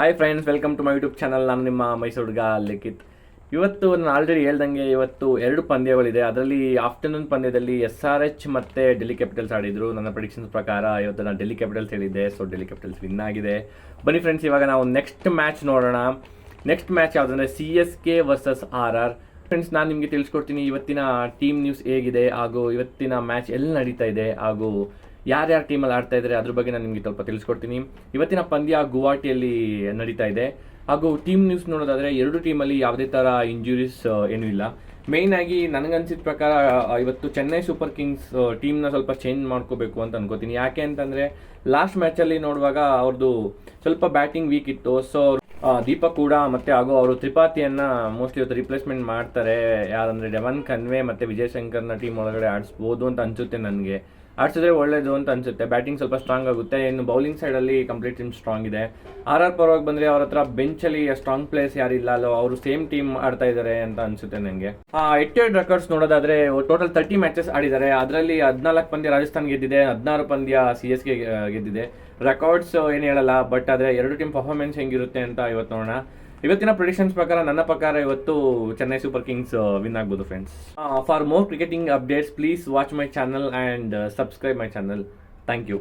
Hi friends, welcome to my YouTube channel. ನಾನು ನಿಮ್ಮ ಮೈಸೂರು ಹುಡುಗ ಲಿಖಿತ್. ಇವತ್ತು ನಾನು ಆಲ್ರೆಡಿ ಹೇಳ್ದಂಗೆ ಇವತ್ತು 2 ಪಂದ್ಯಗಳಿದೆ. ಅದರಲ್ಲಿ ಆಫ್ಟರ್ನೂನ್ ಪಂದ್ಯದಲ್ಲಿ SRH ಮತ್ತು ಡೆಲ್ಲಿ ಕ್ಯಾಪಿಟಲ್ಸ್ ಆಡಿದರು. ನನ್ನ ಪ್ರೆಡಿಕ್ಷನ್ಸ್ ಪ್ರಕಾರ ಇವತ್ತು ನಾನು ಡೆಲ್ಲಿ ಕ್ಯಾಪಿಟಲ್ಸ್ ಹೇಳಿದ್ದೆ, ಸೊ ಡೆಲ್ಲಿ ಕ್ಯಾಪಿಟಲ್ಸ್ ವಿನ್ ಆಗಿದೆ. ಬನ್ನಿ ಫ್ರೆಂಡ್ಸ್, ಇವಾಗ ನಾವು ನೆಕ್ಸ್ಟ್ ಮ್ಯಾಚ್ ನೋಡೋಣ. ನೆಕ್ಸ್ಟ್ ಮ್ಯಾಚ್ ಯಾವುದಂದರೆ CSK ವರ್ಸಸ್ RR. ಫ್ರೆಂಡ್ಸ್, ನಾನು ನಿಮಗೆ ತಿಳಿಸ್ಕೊಡ್ತೀನಿ ಇವತ್ತಿನ ಟೀಮ್ ನ್ಯೂಸ್ ಹೇಗಿದೆ, ಹಾಗೂ ಇವತ್ತಿನ ಮ್ಯಾಚ್ ಎಲ್ಲಿ ನಡೀತಾ ಇದೆ, ಹಾಗೂ ಯಾರ್ಯಾರು ಟೀಮಲ್ಲಿ ಆಡ್ತಾ ಇದ್ದಾರೆ ಅದ್ರ ಬಗ್ಗೆ ನಾನು ನಿಮಗೆ ಸ್ವಲ್ಪ ತಿಳಿಸ್ಕೊಡ್ತೀನಿ. ಇವತ್ತಿನ ಪಂದ್ಯ ಗುವಾಹಟಿಯಲ್ಲಿ ನಡೀತಾ ಇದೆ. ಹಾಗೂ ಟೀಮ್ ನ್ಯೂಸ್ ನೋಡೋದಾದರೆ 2 ಟೀಮಲ್ಲಿ ಯಾವುದೇ ಥರ ಇಂಜುರೀಸ್ ಏನೂ ಇಲ್ಲ. ಮೇಯ್ನ್ ಆಗಿ ನನಗನ್ಸಿದ ಪ್ರಕಾರ ಇವತ್ತು ಚೆನ್ನೈ ಸೂಪರ್ ಕಿಂಗ್ಸ್ ಟೀಮ್ನ ಸ್ವಲ್ಪ ಚೇಂಜ್ ಮಾಡ್ಕೋಬೇಕು ಅಂತ ಅನ್ಕೋತೀನಿ. ಯಾಕೆ ಅಂತಂದರೆ ಲಾಸ್ಟ್ ಮ್ಯಾಚಲ್ಲಿ ನೋಡುವಾಗ ಅವ್ರದ್ದು ಸ್ವಲ್ಪ ಬ್ಯಾಟಿಂಗ್ ವೀಕ್ ಇತ್ತು. ಸೊ ದೀಪಕ್ ಕೂಡ ಮತ್ತು ಹಾಗೂ ಅವರು ತ್ರಿಪಾಠಿಯನ್ನು ಮೋಸ್ಟ್ಲಿ ಇವತ್ತು ರಿಪ್ಲೇಸ್ಮೆಂಟ್ ಮಾಡ್ತಾರೆ. ಯಾರಂದರೆ ಡೆವನ್ ಕನ್ವೆ ಮತ್ತು ವಿಜಯ್ ಶಂಕರ್ನ ಟೀಮ್ ಒಳಗಡೆ ಆಡಿಸ್ಬೋದು ಅಂತ ಅನಿಸುತ್ತೆ. ನನಗೆ ಆಡಿಸಿದ್ರೆ ಒಳ್ಳೇದು ಅಂತ ಅನಿಸುತ್ತೆ. ಬ್ಯಾಟಿಂಗ್ ಸ್ವಲ್ಪ ಸ್ಟ್ರಾಂಗ್ ಆಗುತ್ತೆ. ಇನ್ನು ಬೌಲಿಂಗ್ ಸೈಡಲ್ಲಿ ಕಂಪ್ಲೀಟ್ ಟೀಮ್ ಸ್ಟ್ರಾಂಗ್ ಇದೆ. RR ಪರವಾಗಿ ಬಂದರೆ ಅವ್ರ ಹತ್ರ ಬೆಂಚಲ್ಲಿ ಸ್ಟ್ರಾಂಗ್ ಪ್ಲೇಯರ್ಸ್ ಯಾರಿಲ್ಲ, ಅಲ್ಲೋ ಅವರು ಸೇಮ್ ಟೀಮ್ ಆಡ್ತಾ ಇದ್ದಾರೆ ಅಂತ ಅನಿಸುತ್ತೆ ನನಗೆ. ಹೆಡ್ ರೆಕಾರ್ಡ್ಸ್ ನೋಡೋದಾದರೆ ಟೋಟಲ್ 30 ಮ್ಯಾಚಸ್ ಆಡಿದ್ದಾರೆ. ಅದರಲ್ಲಿ 14 ಪಂದ್ಯ ರಾಜಸ್ಥಾನ್ ಗೆದ್ದಿದೆ, 16 ಪಂದ್ಯ CSK ಗೆದ್ದಿದೆ. ರೆಕಾರ್ಡ್ಸ್ ಏನು ಹೇಳಲ್ಲ, ಬಟ್ ಆದರೆ 2 ಟೀಮ್ ಪರ್ಫಾರ್ಮೆನ್ಸ್ ಹೆಂಗಿರುತ್ತೆ ಅಂತ ಇವತ್ತು ನೋಡೋಣ. ಇವತ್ತಿನ ಪ್ರೆಡಿಕ್ಷನ್ಸ್ ಪ್ರಕಾರ ನನ್ನ ಪ್ರಕಾರ ಇವತ್ತು ಚೆನ್ನೈ ಸೂಪರ್ ಕಿಂಗ್ಸ್ ವಿನ್ ಆಗ್ಬೋದು friends. For more cricketing updates please watch my channel and subscribe my channel. Thank you.